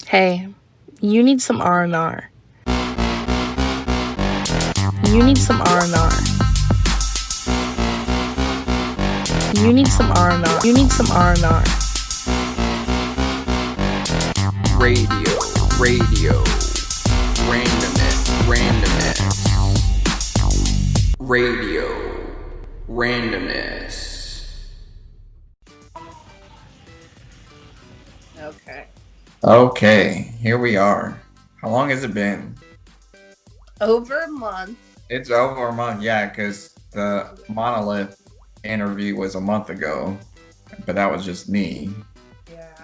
Hey, you need some R&R. You need some R&R. You need some R&R. You need some R&R. Radio, RaNdOmNeSs, RaNdOmNeSs. Okay, here we are. How long has it been? Over a month. It's over a month, yeah, because the Monolith interview was a month ago, but that was just me. Yeah.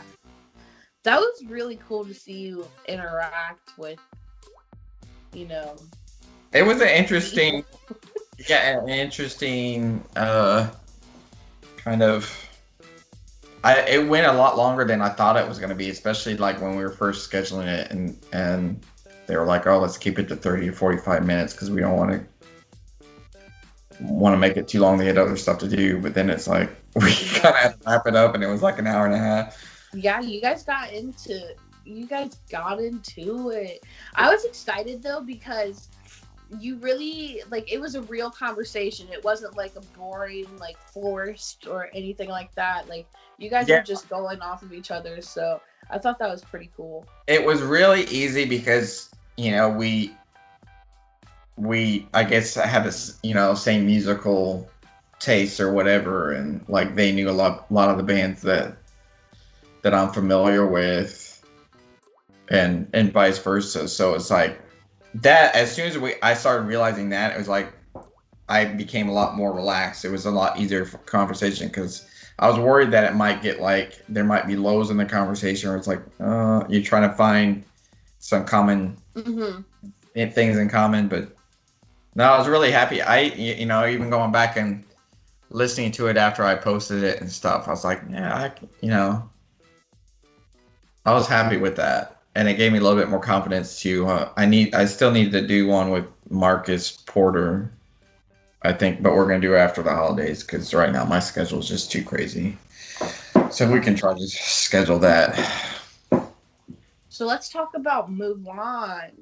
That was really cool to see you interact with, you know. It was an interesting, kind of, it went a lot longer than I thought it was going to be, especially like when we were first scheduling it and they were like, oh, let's keep it to 30 to 45 minutes because we don't want to make it too long. They had other stuff to do, but then it's like we kind of had to wrap it up and it was like an hour and a half. Yeah, you guys got into it. I was excited though because you really, like, it was a real conversation. It wasn't like a boring, like, forced or anything like that. Like, you guys were just going off of each other, so I thought that was pretty cool. It was really easy because, you know, we I guess have this, you know, same musical taste or whatever, and like they knew a lot of the bands that I'm familiar with, and vice versa. So it's like that. As soon as I started realizing that, it was like I became a lot more relaxed. It was a lot easier for conversation because I was worried that it might get like there might be lows in the conversation, or it's like you're trying to find some common things in common. But no, I was really happy. You know, even going back and listening to it after I posted it and stuff, I was like, yeah, I was happy with that, and it gave me a little bit more confidence too. I still need to do one with Marcus Porter, I think, but we're gonna do it after the holidays because right now my schedule is just too crazy. So we can try to schedule that. So let's talk about Mulan.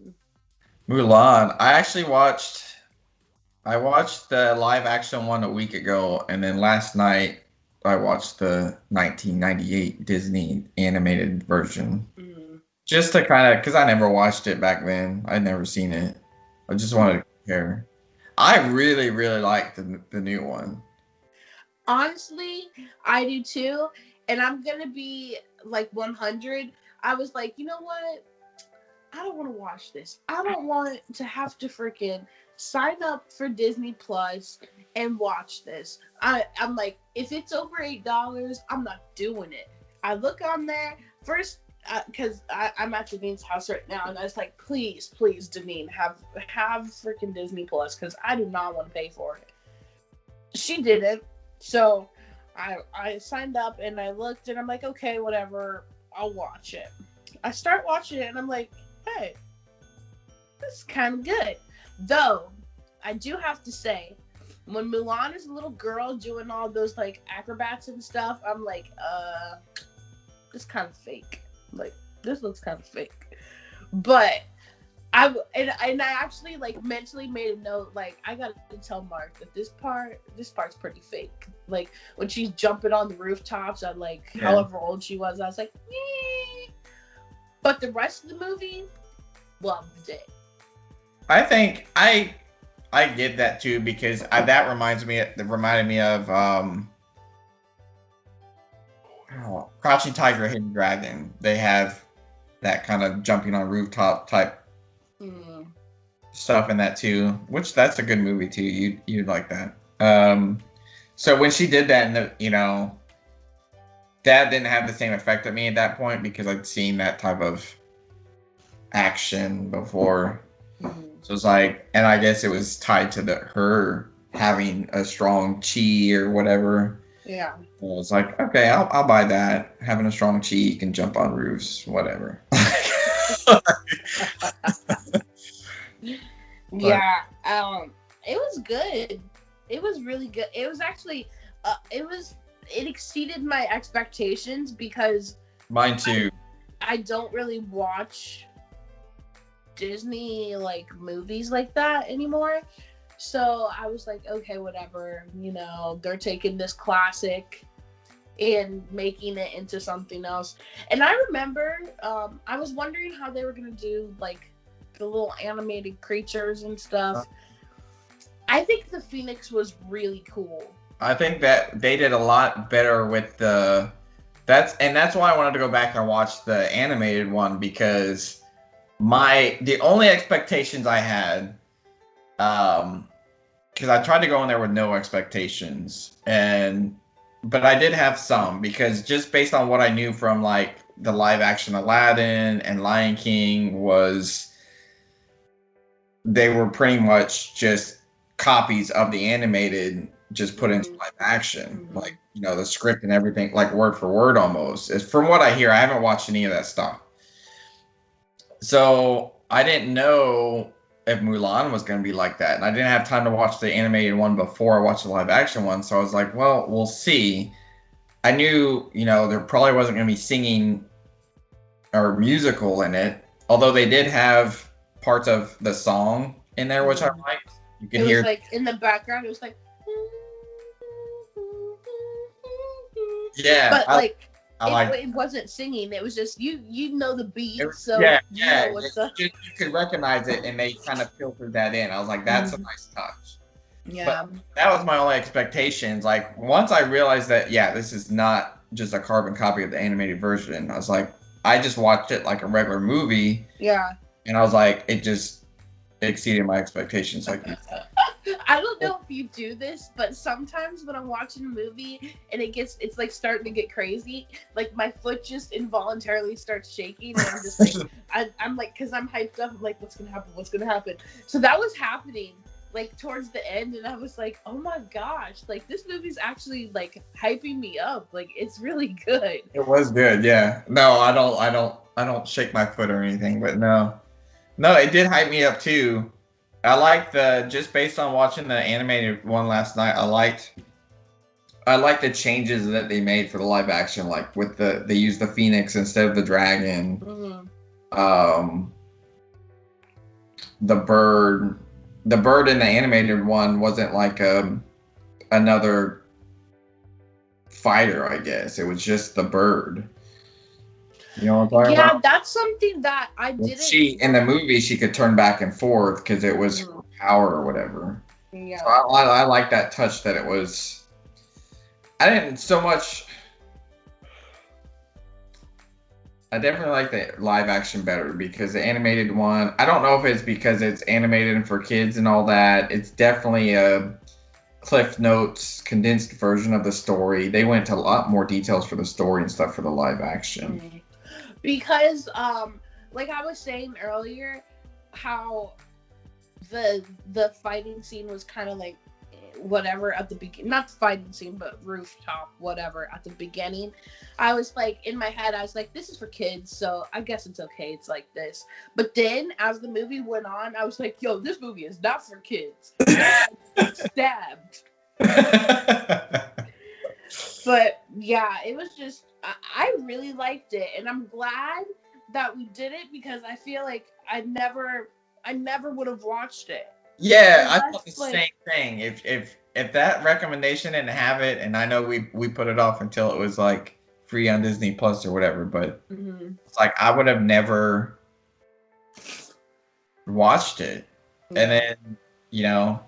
I watched the live action one a week ago, and then last night I watched the 1998 Disney animated version. Just to kind of, because I never watched it back then. I'd never seen it. I just wanted to compare. I really, really liked the new one. Honestly, I do too. And I'm going to be like 100. I was like, you know what? I don't want to watch this. I don't want to have to freaking sign up for Disney Plus and watch this. I'm like, if it's over $8, I'm not doing it. I look on there first because I'm at Janine's house right now, and I was like, please, Janine, have freaking Disney Plus because I do not want to pay for it. She didn't, so I signed up and I looked and I'm like, okay, whatever, I'll watch it. I start watching it and I'm like, hey, this is kind of good. Though, I do have to say, when Mulan is a little girl doing all those, like, acrobats and stuff, I'm like, this kind of fake. Like, this looks kind of fake. But, I actually, like, mentally made a note, like, I gotta tell Mark that this part's pretty fake. Like, when she's jumping on the rooftops at, like, however old she was, I was like, eh. But the rest of the movie, loved it. I think I get that too because that reminded me of Crouching Tiger, Hidden Dragon. They have that kind of jumping on rooftop type stuff in that too, which that's a good movie too. You'd like that. So when she did that, that didn't have the same effect on me at that point because I'd seen that type of action before. So it's like, and I guess it was tied to her having a strong chi or whatever. Yeah. So it's like, okay, I'll buy that. Having a strong chi, you can jump on roofs, whatever. Yeah. It was good. It was really good. It was actually, it exceeded my expectations because mine too. I don't really watch Disney like movies like that anymore. So I was like, okay, whatever. You know, they're taking this classic and making it into something else. And I remember, I was wondering how they were gonna do like the little animated creatures and stuff. I think the Phoenix was really cool. I think that they did a lot better with that's why I wanted to go back and watch the animated one, because the only expectations I had, because I tried to go in there with no expectations, but I did have some, because just based on what I knew from like the live action Aladdin and Lion King was they were pretty much just copies of the animated just put into live action, like, you know, the script and everything, like word for word almost. From what I hear, I haven't watched any of that stuff, so I didn't know if Mulan was going to be like that, and I didn't have time to watch the animated one before I watched the live action one, so I was like, well, we'll see. I knew, you know, there probably wasn't going to be singing or musical in it, although they did have parts of the song in there, which I liked. You could hear, like in the background, it was like, yeah, but like it wasn't singing. It was just you know the beat, so yeah, you know what's up. you could recognize it, and they kind of filtered that in. I was like, that's a nice touch. Yeah, but that was my only expectations. Like, once I realized that, yeah, this is not just a carbon copy of the animated version, I was like, I just watched it like a regular movie. Yeah, and I was like, it just exceeded my expectations. Like, I don't know if you do this, but sometimes when I'm watching a movie and it's like starting to get crazy, like my foot just involuntarily starts shaking, and I'm just like, I'm like, because I'm hyped up, I'm like, what's gonna happen? So that was happening like towards the end, and I was like, oh my gosh, like this movie's actually like hyping me up, like it's really good. It was good, yeah. No, I don't shake my foot or anything, but no, it did hype me up too. I liked just based on watching the animated one last night, I liked the changes that they made for the live action, like with they used the Phoenix instead of the dragon. The bird in the animated one wasn't like another fighter, I guess. It was just the bird. You know what I'm talking about? Yeah, that's something that I didn't. In the movie, she could turn back and forth because it was her power or whatever. Yeah. So I like that touch that it was. I didn't so much. I definitely like the live action better, because the animated one, I don't know if it's because it's animated and for kids and all that. It's definitely a Cliff Notes condensed version of the story. They went into a lot more details for the story and stuff for the live action. Because like I was saying earlier, how the fighting scene was kind of like whatever at the beginning, not the fighting scene, but rooftop whatever at the beginning. I was like, in my head, I was like, this is for kids, so I guess it's okay, it's like this. But then as the movie went on, I was like, yo, this movie is not for kids. Stabbed. But yeah, it was just, I really liked it, and I'm glad that we did it, because I feel like I never would have watched it. Yeah, I thought the same thing. If that recommendation didn't have it, and I know we put it off until it was like free on Disney Plus or whatever, but it's like I would have never watched it. And then, you know,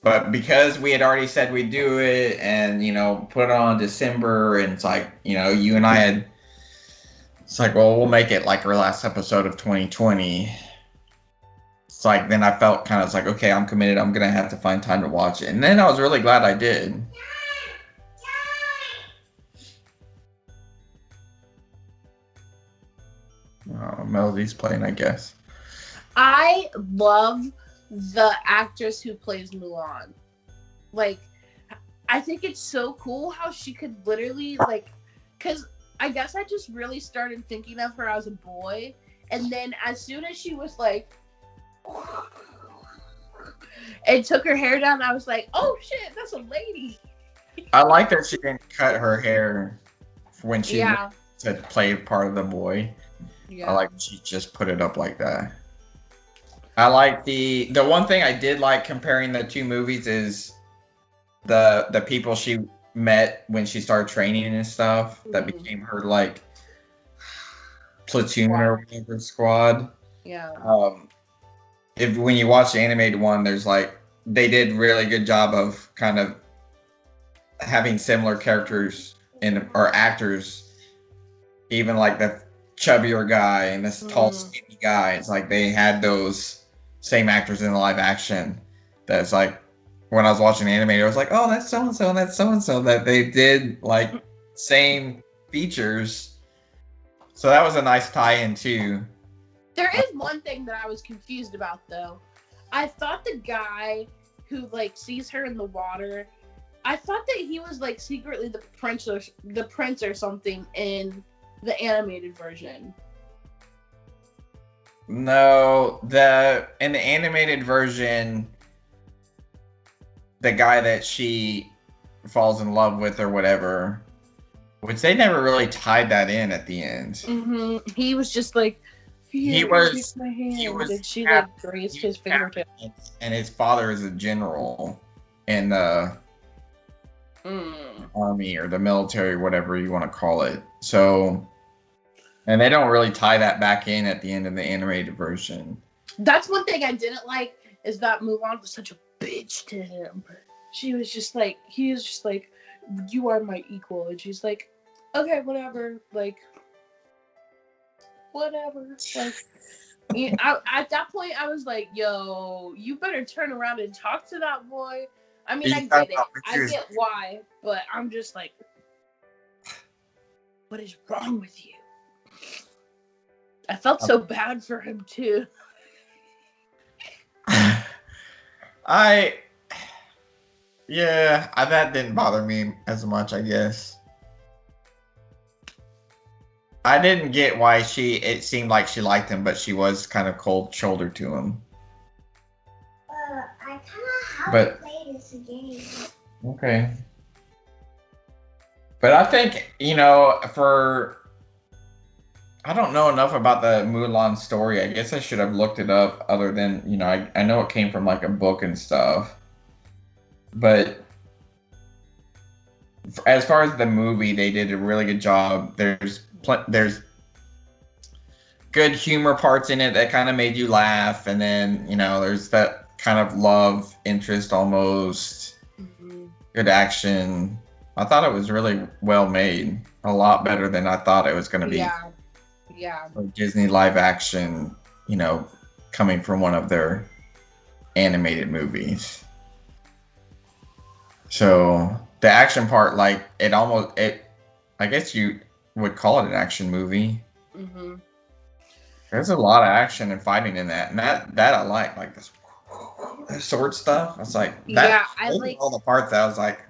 but because we had already said we'd do it, and, you know, put it on December, and it's like, you know, you and I had, it's like, well, we'll make it like our last episode of 2020. It's like, then I felt kind of like, okay, I'm committed. I'm going to have to find time to watch it. And then I was really glad I did. Oh, Melody's playing, I guess. I love the actress who plays Mulan. Like, I think it's so cool how she could literally, like, because I guess I just really started thinking of her as a boy. And then as soon as she was like, and took her hair down, I was like, oh shit, that's a lady. I like that she didn't cut her hair when she to play part of the boy. Yeah. I like she just put it up like that. I like the one thing I did like comparing the two movies is the people she met when she started training and stuff that became her like platoon or whatever squad. Yeah. If when you watch the animated one, there's like they did really good job of kind of having similar characters or actors, even like the chubbier guy and this tall skinny guy. It's like they had those same actors in the live action. That's like when I was watching the animated, I was like, oh, that's so and so and that's so and so, that they did like same features. So that was a nice tie-in too. There is one thing that I was confused about though. I thought the guy who like sees her in the water, I thought that he was like secretly the prince or something in the animated version. No, in the animated version, the guy that she falls in love with or whatever, which they never really tied that in at the end. Mm-hmm. He was just like, he was, and she like grazed his fingertip. And his father is a general in the army or the military, whatever you want to call it. So, and they don't really tie that back in at the end of the animated version. That's one thing I didn't like, is that Mulan was such a bitch to him. She was just like, he was just like, you are my equal. And she's like, okay, whatever. Like, whatever. Like, at that point, I was like, yo, you better turn around and talk to that boy. I mean, I get it. I get why. But I'm just like, what is wrong with you? I felt so bad for him, too. That didn't bother me as much, I guess. I didn't get why it seemed like she liked him, but she was kind of cold-shouldered to him. I kind of have to play this game. Okay. But I think, I don't know enough about the Mulan story. I guess I should have looked it up other than, I know it came from like a book and stuff. But as far as the movie, they did a really good job. There's good humor parts in it that kind of made you laugh. And then, there's that kind of love interest almost. Mm-hmm. Good action. I thought it was really well made. A lot better than I thought it was going to be. Yeah. Disney live action, coming from one of their animated movies. So the action part, like I guess you would call it an action movie. Mm-hmm. There's a lot of action and fighting in that, and that I like this sword stuff. I was like, I like all the parts that I was like,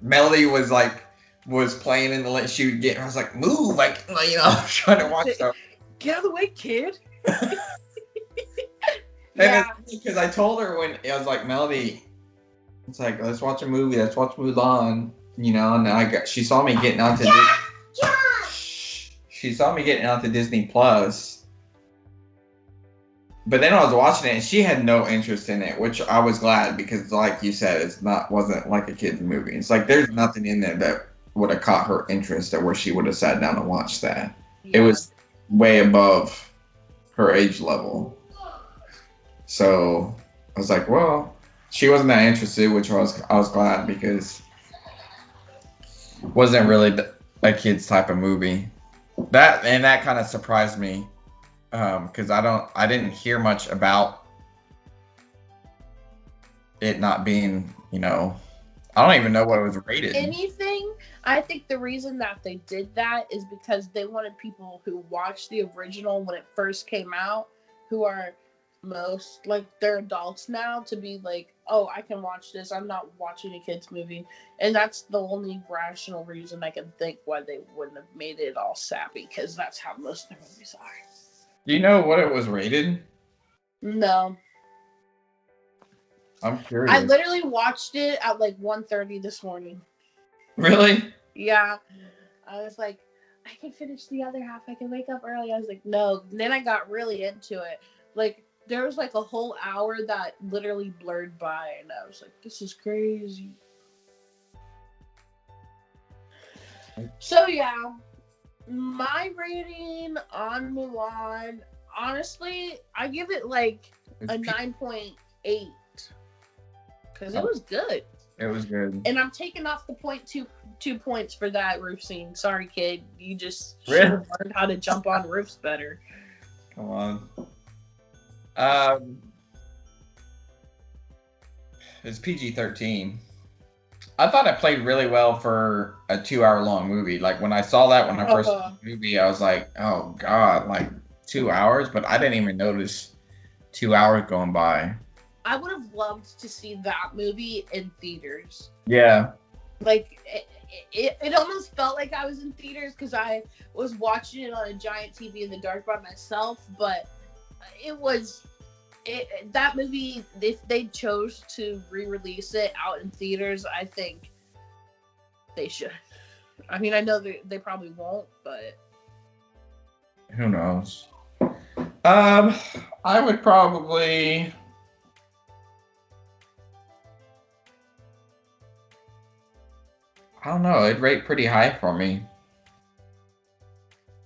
Melody was playing in the lane. She would get. I was like, move, I was trying to watch stuff. Get out of the way, kid. Because I told her when I was like, Melody, it's like, let's watch a movie. Let's watch Mulan. And she saw me getting onto Disney Plus. But then I was watching it, and she had no interest in it, which I was glad because, like you said, wasn't like a kid's movie. It's like there's nothing in there that would have caught her interest or where she would have sat down and watched that. Yeah. It was way above her age level. So I was like, well, she wasn't that interested, which I was glad because it wasn't really a kid's type of movie. That kind of surprised me because I didn't hear much about it not being, I don't even know what it was rated. Anything. I think the reason that they did that is because they wanted people who watched the original when it first came out, who are most, like, they're adults now, to be like, oh, I can watch this. I'm not watching a kid's movie. And that's the only rational reason I can think why they wouldn't have made it all sappy, because that's how most of their movies are. Do you know what it was rated? No. I'm curious. I literally watched it at like 1:30 this morning. Really? Yeah. I was like, I can finish the other half. I can wake up early. I was like, no. And then I got really into it. Like, there was like a whole hour that literally blurred by, and I was like, this is crazy. So yeah, my rating on Mulan, honestly, I give it like a 9.8 because it was good. It was good. And I'm taking off the 2 points for that roof scene. Sorry, kid. You just should have learned how to jump on roofs better. Come on. It's PG-13. I thought it played really well for a 2-hour-long movie. Like, when I saw that when I first saw the movie, I was like, oh, God, like 2 hours? But I didn't even notice 2 hours going by. I would have loved to see that movie in theaters. Yeah. Like, it almost felt like I was in theaters because I was watching it on a giant TV in the dark by myself. But that movie, if they chose to re-release it out in theaters, I think they should. I mean, I know they probably won't, but who knows? I would probably... I don't know. It'd rate pretty high for me.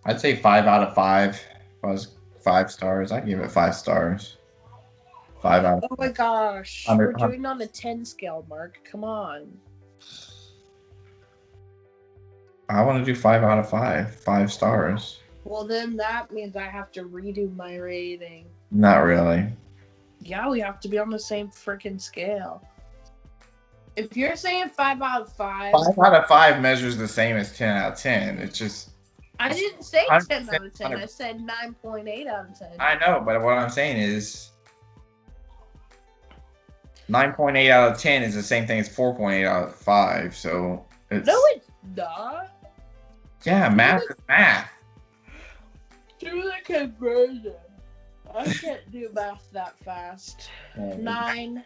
I'd say 5 out of 5. If I was 5 stars, I'd give it 5 stars. 5 out of 5. Oh my gosh. We're doing on a 10 scale, Mark. Come on. I want to do 5 out of 5. 5 stars. Well, then that means I have to redo my rating. Not really. Yeah, we have to be on the same freaking scale. If you're saying 5 out of 5... 5 out of 5 measures the same as 10 out of 10. It's just... I didn't say 10 out of 10. I said 9.8 out of 10. I know, but what I'm saying is... 9.8 out of 10 is the same thing as 4.8 out of 5, so... No, it's not. Yeah, math is math. Do the conversion. I can't do math that fast. 9,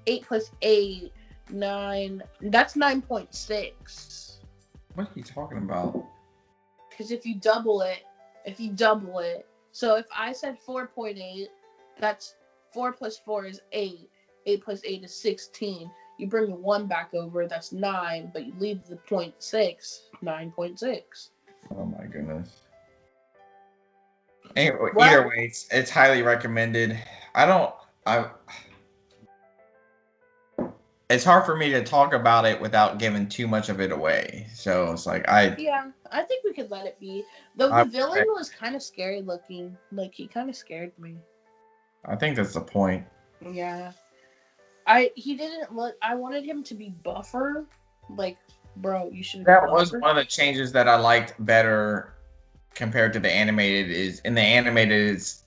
8 plus 8, 9. That's 9.6. What are you talking about? Because if you double it, so if I said 4.8, that's 4 plus 4 is 8. 8 plus 8 is 16. You bring the 1 back over, that's 9, but you leave the 0.6, 9.6. Oh my goodness. Anyway, either way, it's highly recommended. It's hard for me to talk about it without giving too much of it away. So it's like Yeah, I think we could let it be. Though the villain was kind of scary looking. Like, he kind of scared me. I think that's the point. Yeah. He didn't look... I wanted him to be buffer. Like, bro, you should... That was one of the changes that I liked better compared to the animated. Is in the animated, it's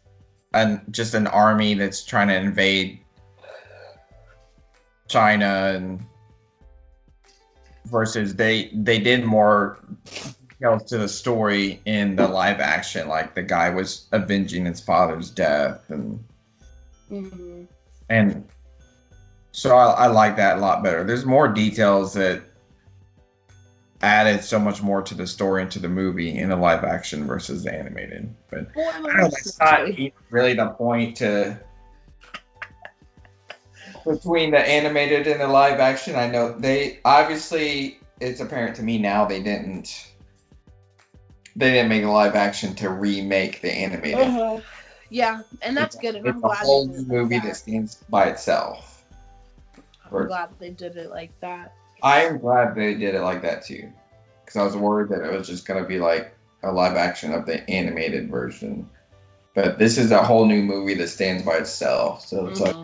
just an army that's trying to invade China, and versus they did more details to the story in the live action. Like, the guy was avenging his father's death, and and so I like that a lot better. There's more details that added so much more to the story and to the movie in the live action versus the animated. But I don't know, that's not really the point to between the animated and the live action. I know they obviously, it's apparent to me now, they didn't make a live action to remake the animated. Yeah, and that's good. And I'm glad it's a whole new movie that stands by itself. I'm glad they did it like that. I'm glad they did it like that too, because I was worried that it was just gonna be like a live action of the animated version. But this is a whole new movie that stands by itself, so it's like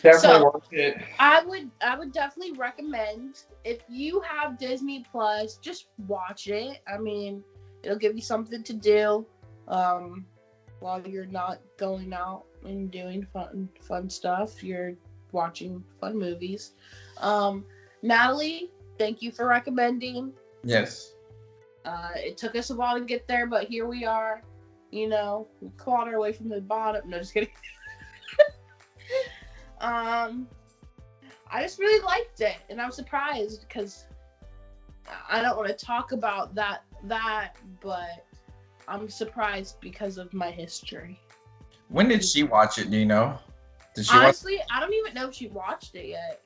definitely worth it. I would definitely recommend, if you have Disney Plus, just watch it. I mean, it'll give you something to do while you're not going out and doing fun stuff. You're watching fun movies. Natalie, thank you for recommending. Yes. It took us a while to get there, but here we are. You know, we clawed our way from the bottom. No, just kidding. I I just really liked it, and I'm surprised because I don't want to talk about that, but I'm surprised because of my history. When did she watch it? Do you know? Did she Honestly, I don't even know if she watched it yet.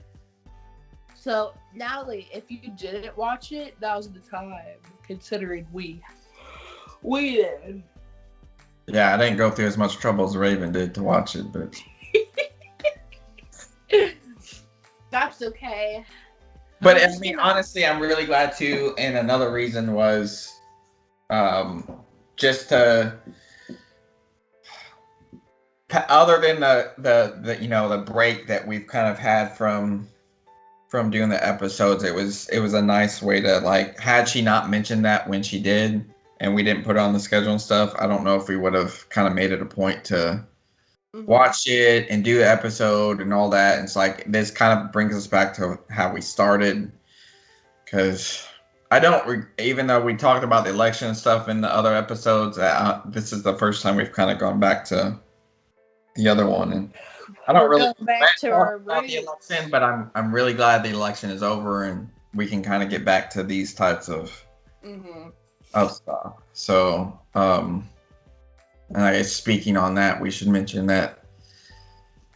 So, Natalie, if you didn't watch it, that was the time, considering we did. Yeah, I didn't go through as much trouble as Raven did to watch it, but That's okay. but I mean, honestly, I'm really glad too. And another reason was, just to, other than the you know, the break that we've kind of had from doing the episodes, it was a nice way to, like, had she not mentioned that when she did, and we didn't put it on the schedule and stuff, I don't know if we would have kind of made it a point to watch it and do the episode and all that. And it's like, this kind of brings us back to how we started, because even though we talked about the election and stuff in the other episodes, this is the first time we've kind of gone back to the other one, and I don't really go back to our about the roots. election, but I'm really glad the election is over and we can kind of get back to these types of stuff. So, and I guess speaking on that, we should mention that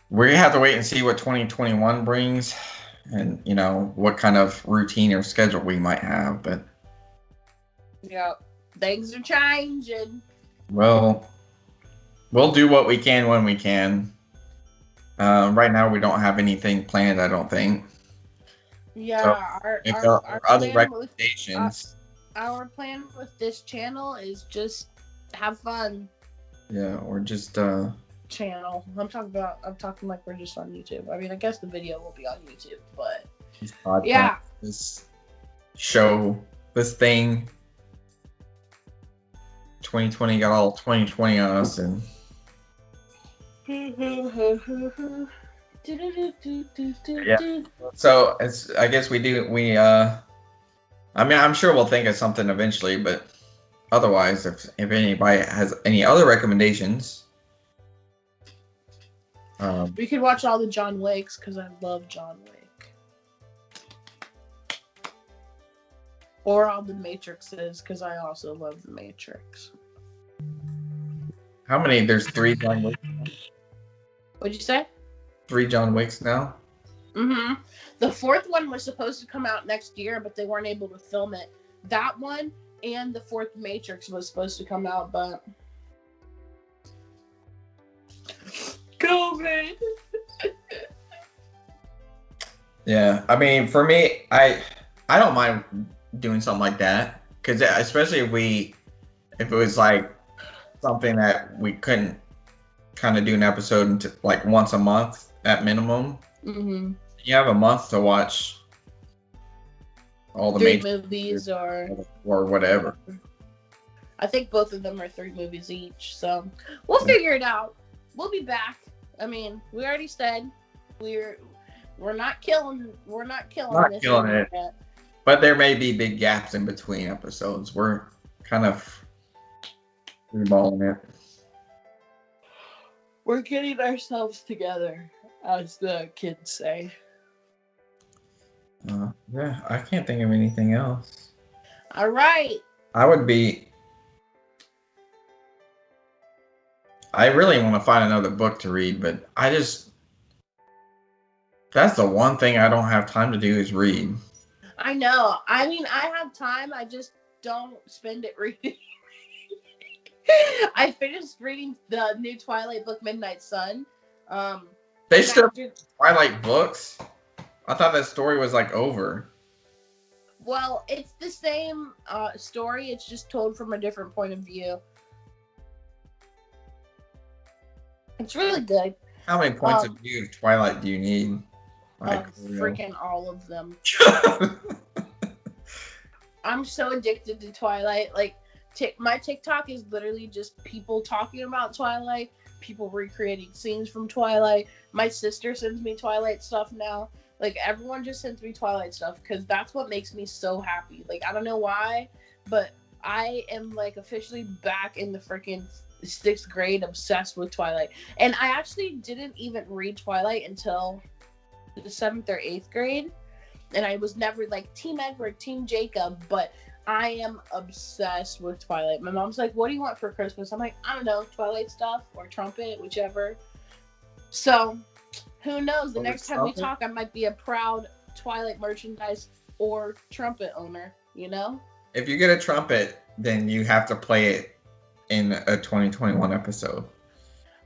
we have to wait and see what 2021 brings, and you know, what kind of routine or schedule we might have. But yeah, things are changing. well, we'll do what we can when we can. Right now, we don't have anything planned, I don't think. Yeah, So, our if there are other plan recommendations, our plan with this channel is just have fun. yeah, or just Channel. I'm talking like we're just on YouTube. I mean, I guess the video will be on YouTube, but this podcast, yeah. this show, this thing. 2020 got all 2020 on us, and yeah. So I guess we I mean, I'm sure we'll think of something eventually, but otherwise, if anybody has any other recommendations, We could watch all the John Wicks because I love John Wick. Or all the Matrixes because I also love the Matrix. how many? There's 3 John Wicks. What'd you say? 3 John Wicks now. The 4th one was supposed to come out next year, but they weren't able to film it. That one and the 4th Matrix was supposed to come out, but COVID. Yeah, I mean, for me, I don't mind doing something like that, because especially if it was like something that we couldn't kind of do an episode into, like, once a month at minimum. You have a month to watch all the 3 major movies or whatever. I think both of them are 3 movies each, so we'll figure it out. We'll be back. I mean, we already said we're not killing this it. yet. But there may be big gaps in between episodes. We're kind of reballing it. We're getting ourselves together, as the kids say. Yeah, I can't think of anything else. All right. I really want to find another book to read, but that's the one thing I don't have time to do is read. I know. I mean, I have time. I just don't spend it reading. I finished reading the new Twilight book, Midnight Sun. They still do Twilight books? I thought that story was like over. Well, it's the same story. It's just told from a different point of view. It's really good. How many points of view of Twilight do you need? Like, freaking all of them. I'm so addicted to Twilight. Like, my TikTok is literally just people talking about Twilight, people recreating scenes from Twilight. My sister sends me Twilight stuff now. Like, everyone just sends me Twilight stuff because that's what makes me so happy. Like, I don't know why, but I am, like, officially back in the freaking 6th grade obsessed with Twilight. And I actually didn't even read Twilight until the 7th or 8th grade, and I was never like Team Edward, Team Jacob, but I am obsessed with Twilight. My mom's like, what do you want for Christmas? I'm like, I don't know, Twilight stuff or trumpet, whichever. So, who knows? The next time we talk, I might be a proud Twilight merchandise or trumpet owner, you know? If you get a trumpet, then you have to play it in a 2021 episode.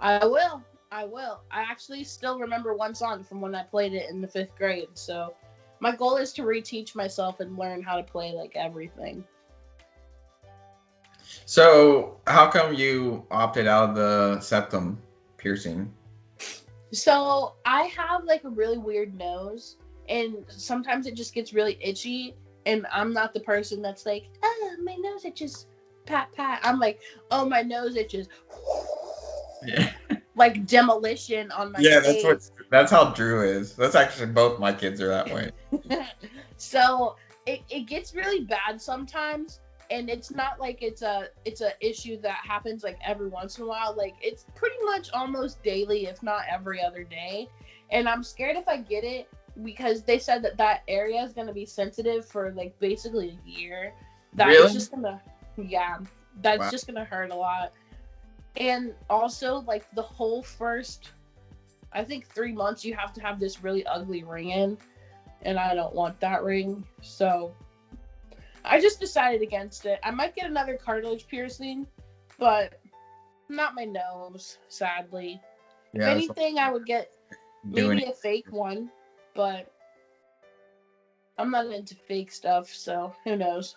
I will. I actually still remember one song from when I played it in the 5th grade, so my goal is to reteach myself and learn how to play like everything. So, how come you opted out of the septum piercing? So, I have like a really weird nose, and sometimes it just gets really itchy, and I'm not the person that's like, oh, my nose itches, pat, pat. I'm like, oh, my nose itches. Yeah. Like demolition on my face. That's how Drew is. That's actually both my kids are that way. So it gets really bad sometimes, and it's not like it's a issue that happens like every once in a while. Like it's pretty much almost daily, if not every other day. And I'm scared if I get it, because they said that area is gonna be sensitive for like basically a year. That's just gonna just gonna hurt a lot. And also, like, the whole first, I think 3 months, you have to have this really ugly ring in. And I don't want that ring. So, I just decided against it. I might get another cartilage piercing, but not my nose, sadly. If anything, I would get maybe a fake one. But I'm not into fake stuff, so who knows.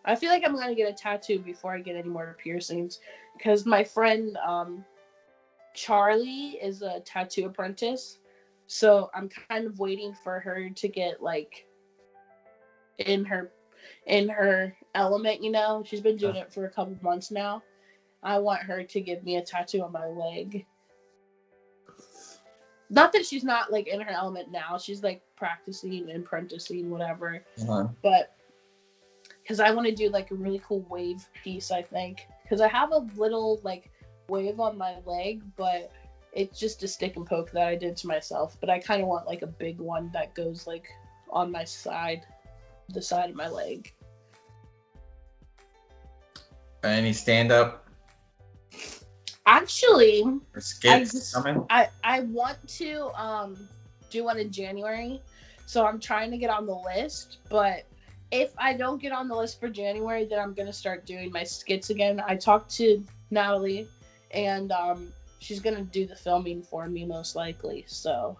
I feel like I'm going to get a tattoo before I get any more piercings. Because my friend Charlie is a tattoo apprentice. So I'm kind of waiting for her to get like in her element, you know. She's been doing it for a couple months now. I want her to give me a tattoo on my leg. Not that she's not like in her element now. She's like practicing and apprenticing, whatever. But because I want to do like a really cool wave piece, I think. Because I have a little like wave on my leg, but it's just a stick and poke that I did to myself. But I kind of want like a big one that goes like on my side, the side of my leg. Any stand-up? Actually, or skits coming? I want to do one in January. So I'm trying to get on the list, but if I don't get on the list for January, then I'm going to start doing my skits again. I talked to Natalie, and she's going to do the filming for me most likely, so.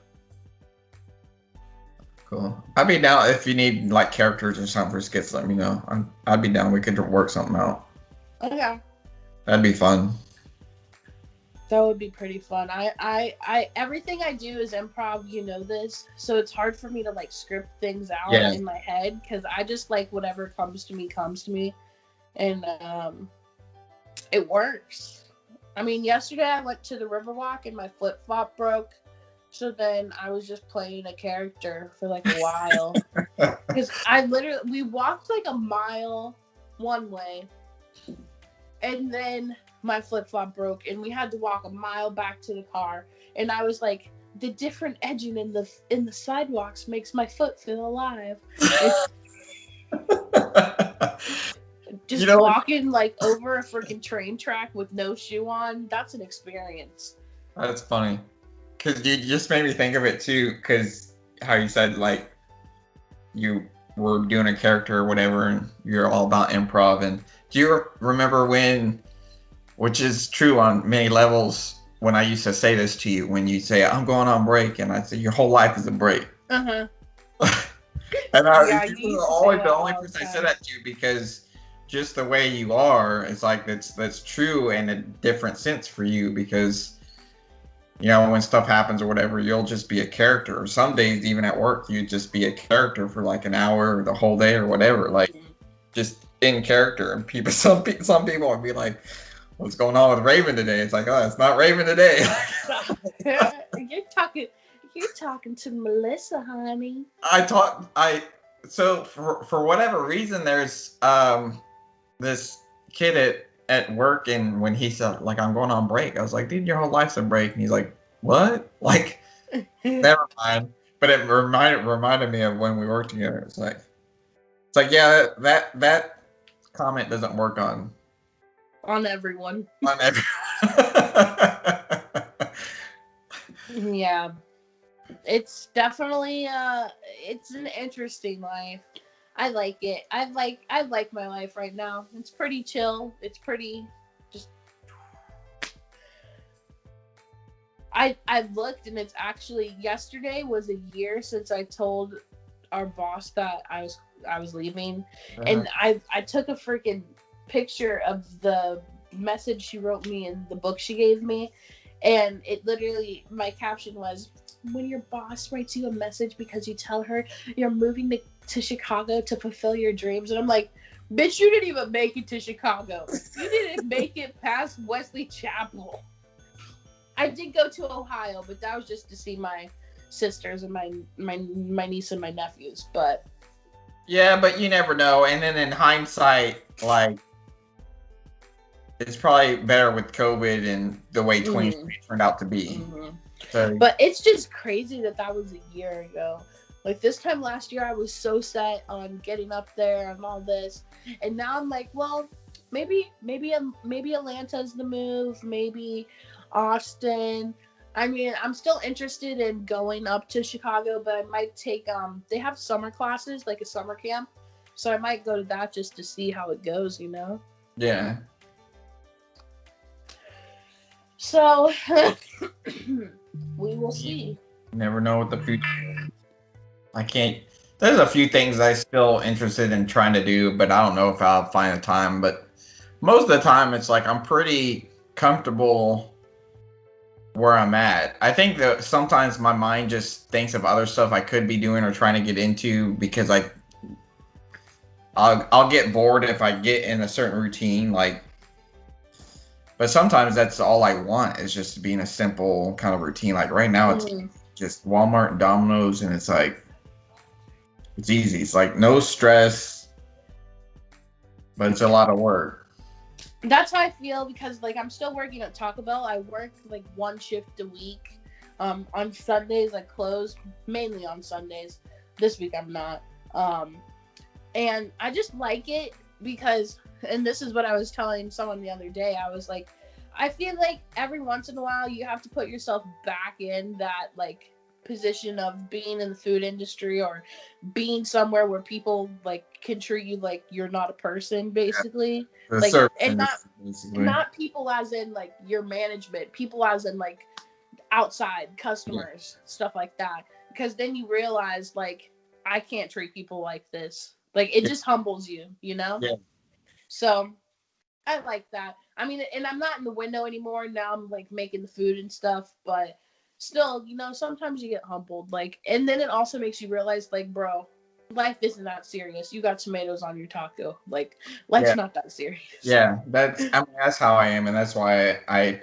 Cool. I'd be down if you need like characters or something for skits, let me know. I'd be down. We could work something out. Okay. That'd be fun. That would be pretty fun. I everything I do is improv, you know this, so it's hard for me to like script things out in my head, because I just like whatever comes to me, and it works. I mean, yesterday I went to the Riverwalk and my flip flop broke, so then I was just playing a character for like a while, because we walked like a mile one way, and then my flip-flop broke, and we had to walk a mile back to the car, and I was like, the different edging in the sidewalks makes my foot feel alive. Just walking like over a freaking train track with no shoe on, that's an experience. That's funny, because you just made me think of it too, because how you said like you were doing a character or whatever, and you're all about improv. And do you remember when, which is true on many levels, when I used to say this to you, when you say, I'm going on break, and I say, your whole life is a break. Uh-huh. And you were always the only person I said that to, because just the way you are, it's like that's true in a different sense for you, because, you know, when stuff happens or whatever, you'll just be a character. Or some days, even at work, you just be a character for like an hour or the whole day or whatever, like just in character. And some people would be like, what's going on with Raven today? It's like, oh, it's not Raven today. You're talking to Melissa, honey. So for whatever reason, there's this kid at work, and when he said like, I'm going on break, I was like, dude, your whole life's a break. And he's like, what? Like, never mind. But it reminded me of when we worked together. It's like yeah, that comment doesn't work on everyone. every. Yeah. It's definitely it's an interesting life. I like it. I like my life right now. It's pretty chill. It's pretty just I've looked, and it's actually yesterday was a year since I told our boss that I was leaving. And I took a freaking picture of the message she wrote me in the book she gave me, and it literally, my caption was, when your boss writes you a message because you tell her you're moving to Chicago to fulfill your dreams. And I'm like, bitch, you didn't even make it to Chicago. You didn't make it past Wesley Chapel. I did go to Ohio, but that was just to see my sisters and my niece and my nephews. But yeah, but you never know. And then in hindsight, like, it's probably better with COVID and the way 2020 turned out to be. Mm-hmm. So, but it's just crazy that was a year ago. Like, this time last year, I was so set on getting up there and all this, and now I'm like, well, maybe Atlanta's the move, maybe Austin. I mean, I'm still interested in going up to Chicago, but I might take they have summer classes, like a summer camp, so I might go to that just to see how it goes, you know? Yeah. So we will see. Never know what the future is. I can't. There's a few things I'm still interested in trying to do, but I don't know if I'll find the time. But most of the time, it's like I'm pretty comfortable where I'm at. I think that sometimes my mind just thinks of other stuff I could be doing or trying to get into because I'll get bored if I get in a certain routine, like. But sometimes that's all I want is just to be in a simple kind of routine. Like right now, it's just Walmart and Domino's, and it's like, it's easy. It's like no stress, but it's a lot of work. That's how I feel because, like, I'm still working at Taco Bell. I work like one shift a week. On Sundays, I close, mainly on Sundays. This week, I'm not. And I just like it because, and this is what I was telling someone the other day, I was like, I feel like every once in a while you have to put yourself back in that, like, position of being in the food industry or being somewhere where people, like, can treat you like you're not a person, basically. Yeah. Like, and not people as in, like, your management, people as in, like, outside customers, stuff like that. Because then you realize, like, I can't treat people like this. Like, it just humbles you, you know? Yeah. So I like that. I mean, and I'm not in the window anymore. Now I'm like making the food and stuff, but still, you know, sometimes you get humbled. Like, and then it also makes you realize, like, bro, life isn't that serious. You got tomatoes on your taco. Like, life's not that serious. Yeah, that's how I am, and that's why I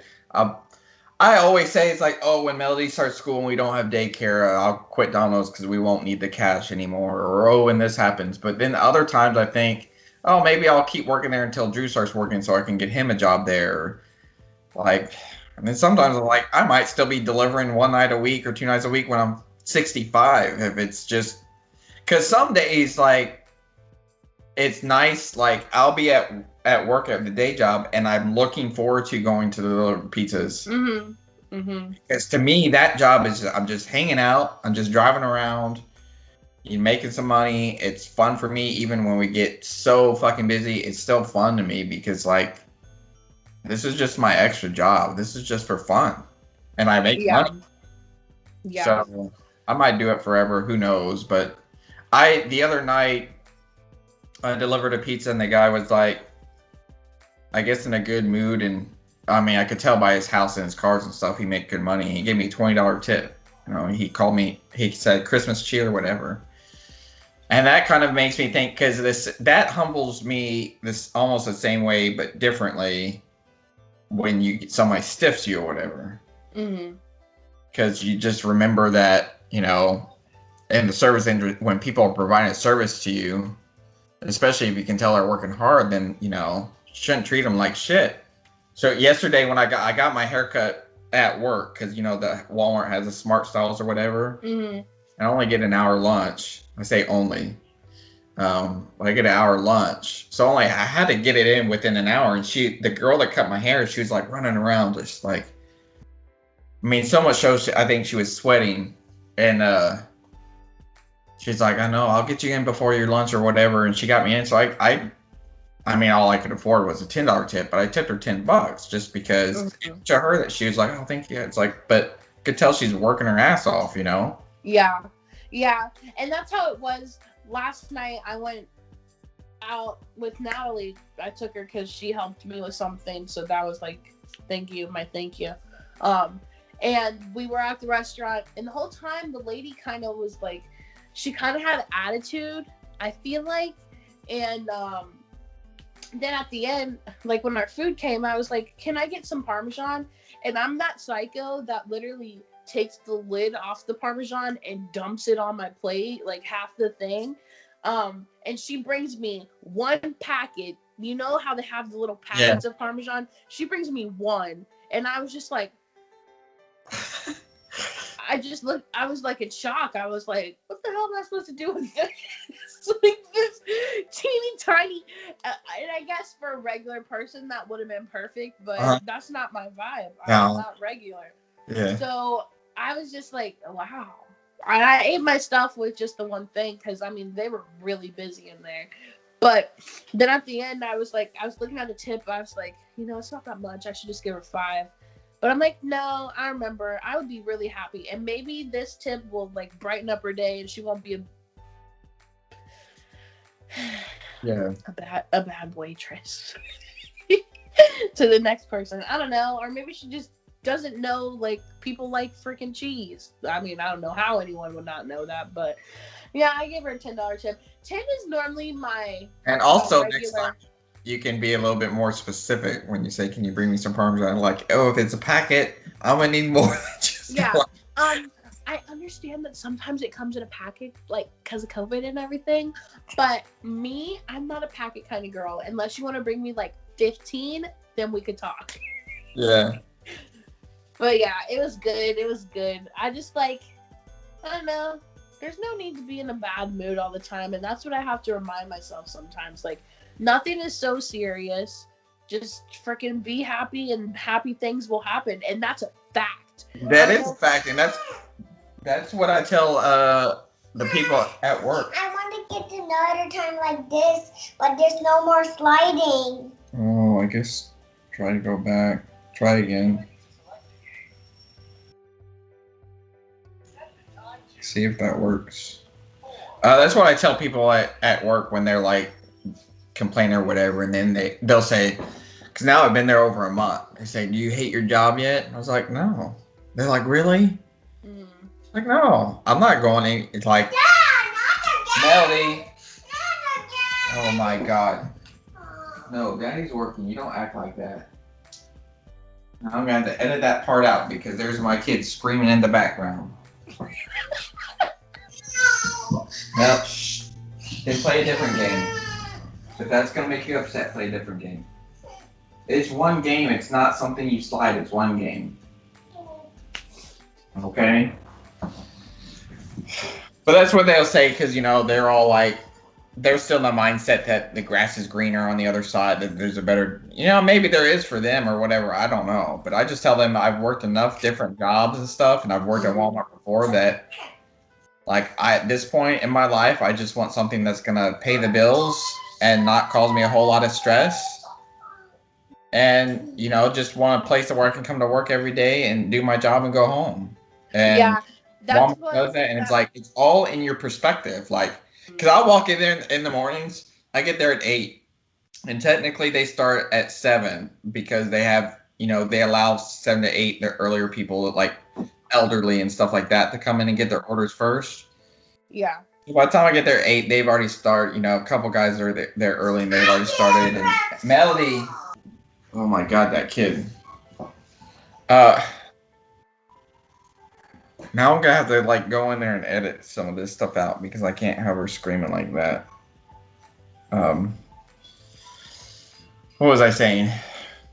always say it's like, oh, when Melody starts school and we don't have daycare, I'll quit Domino's because we won't need the cash anymore. Or, oh, when this happens. But then other times I think, oh, maybe I'll keep working there until Drew starts working so I can get him a job there. Like, and then sometimes I'm like, I might still be delivering one night a week or 2 nights a week when I'm 65. If it's just, because some days, like, it's nice, like, I'll be at work at the day job and I'm looking forward to going to the little pizzas. Because to me, that job is, I'm just hanging out, I'm just driving around. You're making some money. It's fun for me. Even when we get so fucking busy, it's still fun to me because, like, this is just my extra job. This is just for fun. And I make money. Yeah. So I might do it forever. Who knows? But the other night, I delivered a pizza and the guy was like, I guess in a good mood. And I mean, I could tell by his house and his cars and stuff, he made good money. He gave me a $20 tip. You know, he called me, he said Christmas cheer or whatever. And that kind of makes me think, because that humbles me this almost the same way, but differently when somebody stiffs you or whatever. Because you just remember that, you know, in the service industry, when people are providing a service to you, especially if you can tell they're working hard, then, you know, you shouldn't treat them like shit. So yesterday when I got my haircut at work, because, you know, the Walmart has the smart styles or whatever. I only get an hour lunch. I say only. I get an hour lunch, so I had to get it in within an hour. And the girl that cut my hair, she was like running around, just like, I mean, so much so. I think she was sweating, and she's like, "I know, I'll get you in before your lunch or whatever." And she got me in, so I mean, all I could afford was a $10 tip, but I tipped her $10 just because to her that she was like, "Oh, thank you." It's like, but could tell she's working her ass off, you know? Yeah, and that's how it was. Last night I went out with Natalie. I took her because she helped me with something, so that was like, thank you. And we were at the restaurant, and the whole time the lady kind of was like, she kind of had attitude, I feel like, and then at the end, like when our food came, I was like, can I get some Parmesan? And I'm that psycho that literally takes the lid off the Parmesan and dumps it on my plate, like half the thing. And she brings me one packet. You know how they have the little packets of Parmesan? She brings me one. And I was just like, I was like in shock. I was like, what the hell am I supposed to do with this? Like this teeny tiny, and I guess for a regular person that would have been perfect, but that's not my vibe. I'm not regular. Yeah. So I was just like, wow. I ate my stuff with just the one thing because, I mean, they were really busy in there. But then at the end, I was looking at the tip. I was like, it's not that much. I should just give her 5. But I'm like, no, I remember. I would be really happy. And maybe this tip will, like, brighten up her day and she won't be a bad waitress to the next person. I don't know. Or maybe she just doesn't know, like, people like freaking cheese. I mean, I don't know how anyone would not know that, but yeah, I gave her a $10 tip. 10 is normally my and also next time you can be a little bit more specific when you say, can you bring me some Parmesan? Like, oh, if it's a packet, I'm gonna need more than just one. I understand that sometimes it comes in a packet, like, because of COVID and everything, but me, I'm not a packet kind of girl. Unless you want to bring me like 15, then we could talk. Yeah. But yeah, it was good. I just, like, I don't know. There's no need to be in a bad mood all the time. And that's what I have to remind myself sometimes. Like, nothing is so serious. Just freaking be happy and happy things will happen. And that's a fact. That is a fact. And that's what I tell the people at work. I want to get to another time like this, but there's no more sliding. Oh, I guess try to go back. Try again. See if that works. That's what I tell people at work when they're like complaining or whatever, and then they'll say, because now I've been there over a month. They say, "Do you hate your job yet?" And I was like, "No." They're like, "Really?" Like, no, I'm not going. It's like, Melody. Oh my God. No, Daddy's working. You don't act like that. Now I'm gonna have to edit that part out because there's my kids screaming in the background. No, shh. Then play a different game. If that's gonna make you upset, play a different game. It's one game. It's not something you slide. It's one game. Okay. But that's what they'll say because they're all like, they're still in the mindset that the grass is greener on the other side. That there's a better, maybe there is for them or whatever. I don't know. But I just tell them I've worked enough different jobs and stuff, and I've worked at Walmart before that. Like, at this point in my life, I just want something that's going to pay the bills and not cause me a whole lot of stress. And, just want a place where I can come to work every day and do my job and go home. And Walmart does that, and it's like, it's all in your perspective. Like, because I'll walk in there in the mornings, I get there at 8. And technically they start at 7 because they have, they allow 7 to 8, the earlier people, like elderly and stuff like that, to come in and get their orders first. Yeah. By the time I get there at 8, they've already started, a couple guys are there early and they've already started. And Melody, oh my God, that kid. Now I'm gonna have to like go in there and edit some of this stuff out because I can't have her screaming like that. What was I saying?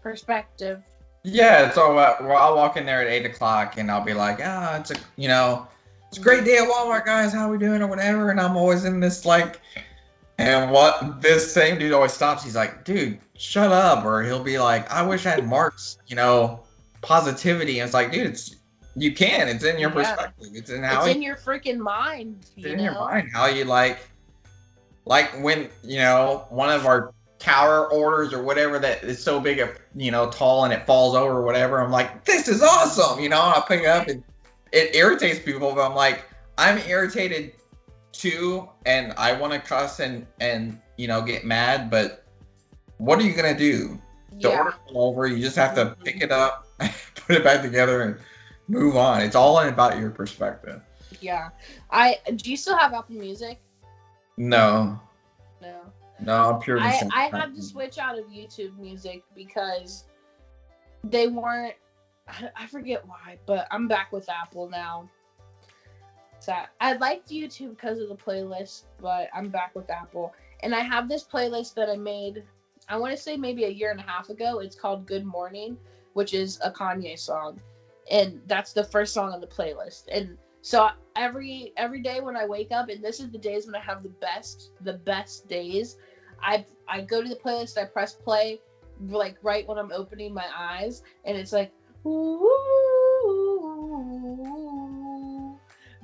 Perspective. Yeah, it's all about. Well, I'll walk in there at 8 o'clock and I'll be like, it's it's a great day at Walmart, guys. How we doing or whatever? And I'm always in this like, and what this same dude always stops. He's like, dude, shut up. Or he'll be like, I wish I had Mark's, positivity. And it's like, dude, it's in your perspective. It's in how it's in your freaking mind. It's in your mind. How you like when, one of our tower orders or whatever that is so big, tall and it falls over or whatever. I'm like, this is awesome. I pick it up and it irritates people, but I'm like, I'm irritated too. And I want to cuss and get mad, but what are you going to do? The order's over. You just have to pick it up, put it back together and move on. It's all about your perspective. Yeah. Do you still have Apple Music? No, I'm pure. I had to switch out of YouTube Music because they weren't. I forget why, but I'm back with Apple now. So I liked YouTube because of the playlist, but I'm back with Apple, and I have this playlist that I made. I want to say maybe a year and a half ago. It's called Good Morning, which is a Kanye song, and that's the first song on the playlist. And so every day when I wake up, and this is the days when I have the best days, I go to the playlist, I press play, like right when I'm opening my eyes, and it's like, ooh,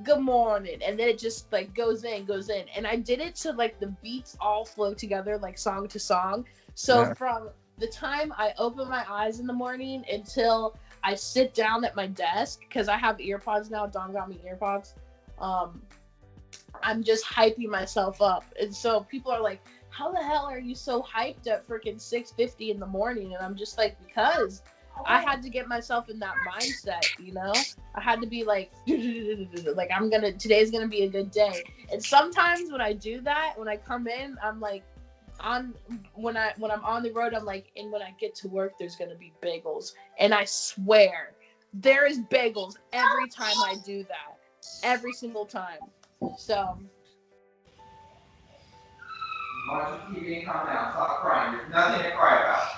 good morning, and then it just like goes in, and I did it so like the beats all flow together like song to song. So from the time I open my eyes in the morning until I sit down at my desk, because I have earpods now. Dom got me earpods. I'm just hyping myself up. And so people are like, how the hell are you so hyped at freaking 6:50 in the morning? And I'm just like, because I had to get myself in that mindset, I had to be like, today's going to be a good day. And sometimes when I do that, when I come in, I'm like, when I'm on the road, I'm like, and when I get to work, there's gonna be bagels, and I swear there is bagels every time I do that, every single time. So. Why don't you keep being calm down? Stop crying. There's nothing to cry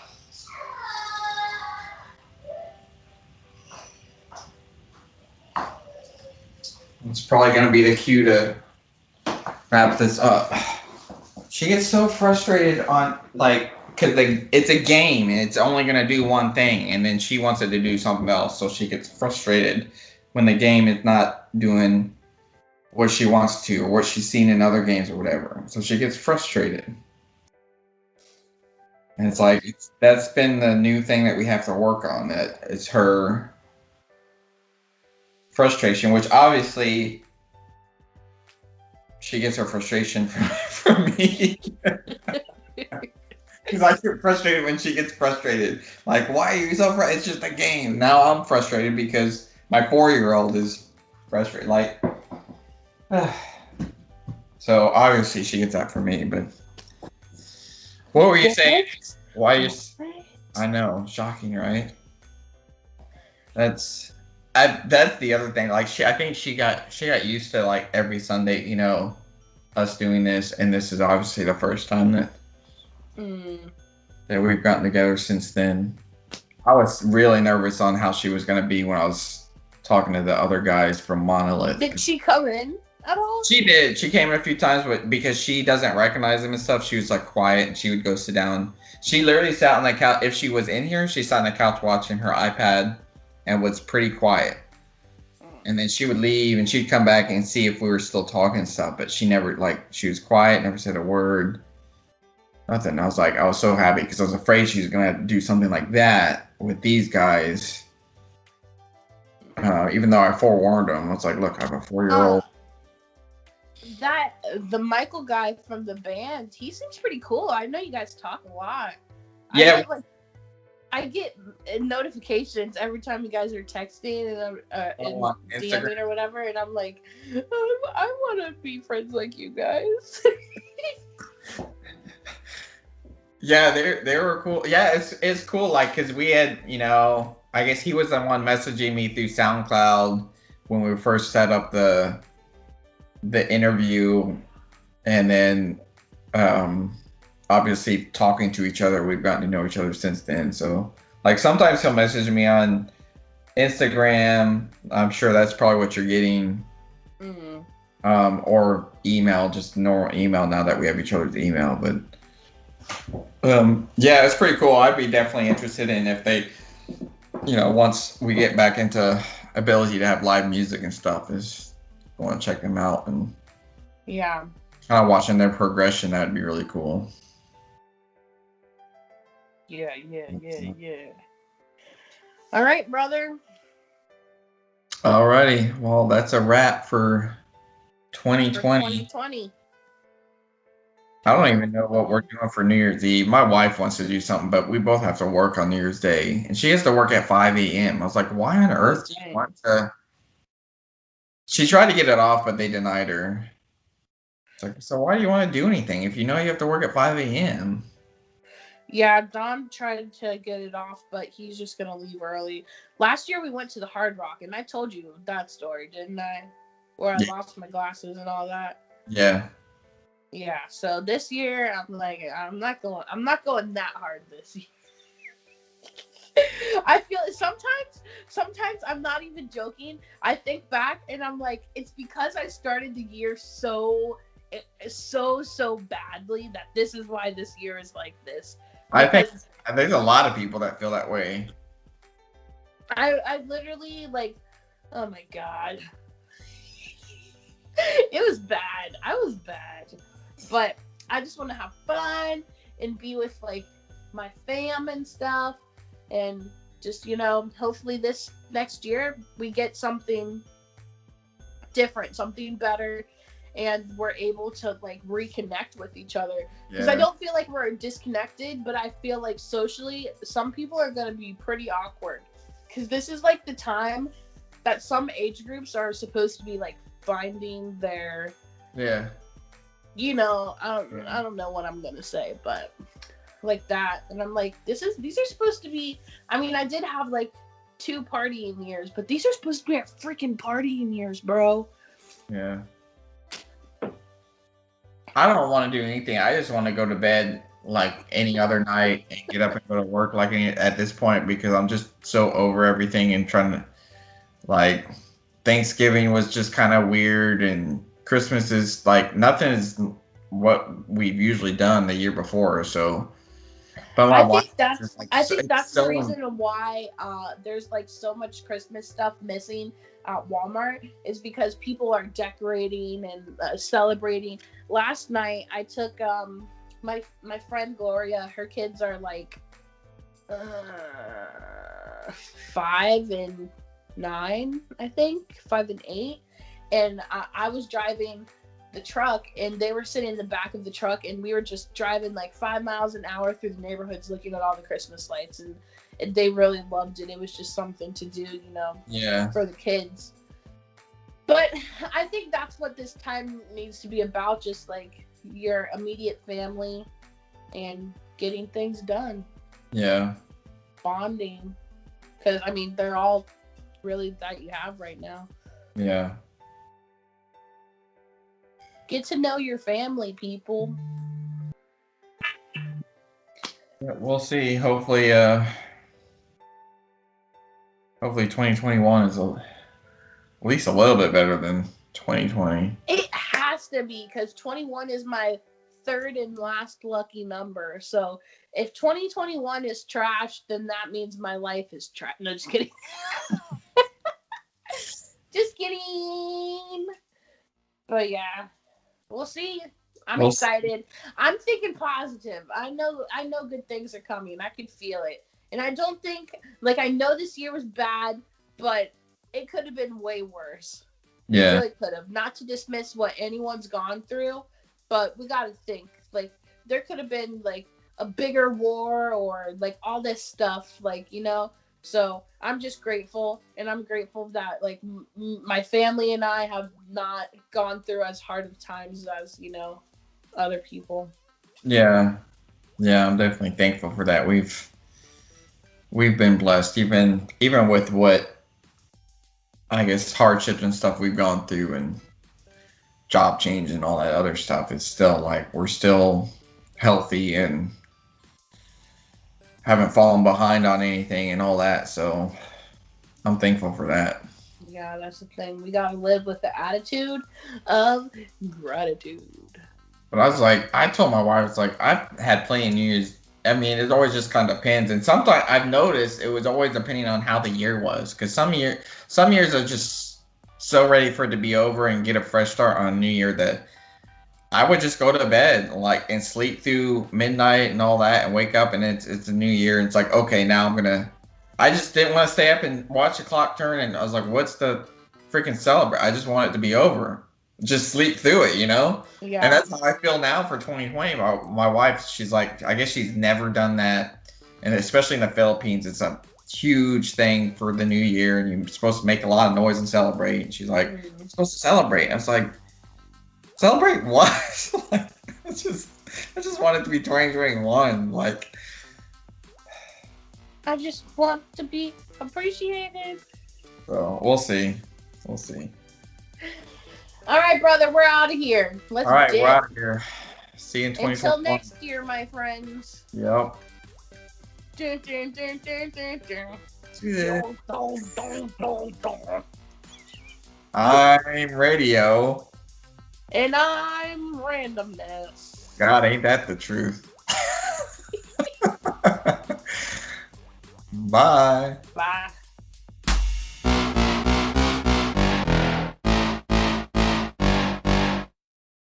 about. It's probably gonna be the cue to wrap this up. She gets so frustrated on, because it's a game and it's only going to do one thing, and then she wants it to do something else, so she gets frustrated when the game is not doing what she wants to or what she's seen in other games or whatever. So she gets frustrated. And it's like, that's been the new thing that we have to work on, that it's her frustration, which obviously she gets her frustration from me. Because I get frustrated when she gets frustrated. Like, why are you so frustrated? It's just a game. Now I'm frustrated because my 4-year-old is frustrated. So obviously she gets that from me. But what were you saying? Why you? I know, shocking, right? That's the other thing. I think she got used to every Sunday, us doing this, and this is obviously the first time that we've gotten together since then. I was really nervous on how she was going to be when I was talking to the other guys from Monolith. Did she come in at all? She did. She came in a few times, but because she doesn't recognize them and stuff, she was quiet, and she would go sit down. She literally sat on the couch. If she was in here, she sat on the couch watching her iPad and was pretty quiet. And then she would leave and she'd come back and see if we were still talking and stuff. But she never, she was quiet, never said a word. Nothing. I was so happy because I was afraid she was going to do something like that with these guys. Even though I forewarned them. I was like, look, I have a 4-year-old. The Michael guy from the band, he seems pretty cool. I know you guys talk a lot. Yeah. I get notifications every time you guys are texting and DMing or whatever, and I'm like, I want to be friends like you guys. Yeah, they were cool. Yeah, it's cool. Because we had, I guess he was the one messaging me through SoundCloud when we first set up the interview, and then obviously talking to each other. We've gotten to know each other since then. So sometimes he'll message me on Instagram. I'm sure that's probably what you're getting. Mm. Or email, just normal email now that we have each other's email. But yeah, it's pretty cool. I'd be definitely interested in if they, once we get back into ability to have live music and stuff, is going to check them out and Yeah. kind of watching their progression. That'd be really cool. Yeah. All right, brother. Alrighty, well, that's a wrap for For 2020. 2020. I don't even know what we're doing for New Year's Eve. My wife wants to do something, but we both have to work on New Year's Day, and she has to work at 5 a.m. I was like, why on earth do you want to? She tried to get it off, but they denied her. It's like, so why do you want to do anything if you know you have to work at 5 a.m.? Yeah, Don tried to get it off, but he's just gonna leave early. Last year we went to the Hard Rock, and I told you that story, didn't I? Where I lost my glasses and all that. Yeah. Yeah. So this year I'm like, I'm not going that hard this year. I feel sometimes I'm not even joking. I think back and I'm like, it's because I started the year so badly that this is why this year is like this. I think there's a lot of people that feel that way. I literally, like, oh my God. It was bad. I was bad. But I just want to have fun and be with, like, my fam and stuff. And just, hopefully this next year we get something different, something better. And we're able to, like, reconnect with each other. Because I don't feel like we're disconnected, but I feel like socially, some people are going to be pretty awkward. Because this is, like, the time that some age groups are supposed to be, like, finding their... Yeah. I don't know what I'm going to say, but like that. And I'm like, these are supposed to be... I mean, I did have, like, 2 partying years, but these are supposed to be our freaking partying years, bro. Yeah. I don't want to do anything. I just want to go to bed like any other night and get up and go to work like at this point, because I'm just so over everything and trying to, like, Thanksgiving was just kind of weird, and Christmas is like nothing is what we've usually done the year before. So, but I think that's the reason why there's, like, so much Christmas stuff missing at Walmart, is because people are decorating and celebrating. Last night I took my friend Gloria, her kids are like 5 and 9, I think 5 and 8, and I was driving the truck and they were sitting in the back of the truck, and we were just driving like 5 miles an hour through the neighborhoods looking at all the Christmas lights, and they really loved it. It was just something to do, for the kids. But I think that's what this time needs to be about, just like your immediate family and getting things done. Yeah. Bonding. Because, I mean, they're all really that you have right now. Yeah. Get to know your family, people. Yeah, we'll see. Hopefully 2021 is at least a little bit better than 2020. It has to be, because 21 is my 3rd and last lucky number. So if 2021 is trash, then that means my life is trash. No, just kidding. Just kidding. But yeah, we'll see. I'm excited. I'm thinking positive. I know good things are coming. I can feel it. And I don't think, like, I know this year was bad, but it could have been way worse. Yeah. It really could have. Not to dismiss what anyone's gone through, but we got to think, like, there could have been, like, a bigger war or, like, all this stuff, like, So I'm just grateful, and I'm grateful that, like, my family and I have not gone through as hard of times as, other people. Yeah. Yeah, I'm definitely thankful for that. We've been blessed, even with what, I guess, hardships and stuff we've gone through and job change and all that other stuff. It's still like we're still healthy and haven't fallen behind on anything and all that. So I'm thankful for that. Yeah, that's the thing. We gotta live with the attitude of gratitude. But I was like, I told my wife, it's like, I've had plenty of New Year's. I mean, it always just kind of depends. And sometimes I've noticed it was always depending on how the year was. Because some years are just so ready for it to be over and get a fresh start on New Year that I would just go to bed like and sleep through midnight and all that and wake up and it's a new year. And it's like, okay, now I just didn't want to stay up and watch the clock turn. And I was like, what's the freaking celebrate? I just want it to be over. Just sleep through it, you know? Yeah. And that's how I feel now for 2020. My wife, she's like, I guess she's never done that. And especially in the Philippines, it's a huge thing for the new year. And you're supposed to make a lot of noise and celebrate. And she's like, I'm supposed to celebrate. I was like, celebrate what? Like, I just want it to be 2021. Like, I just want to be appreciated. So we'll see. We'll see. All right, brother, we're out of here. Let's All right, dip. we're out of here. See you in Until 2021. next year, my friends. Yep. Dun, dun, dun, dun, dun, dun. See ya. Dun, dun, dun, dun, dun. I'm Radio. And I'm RaNdOmNeSs. God, ain't that the truth? Bye. Bye.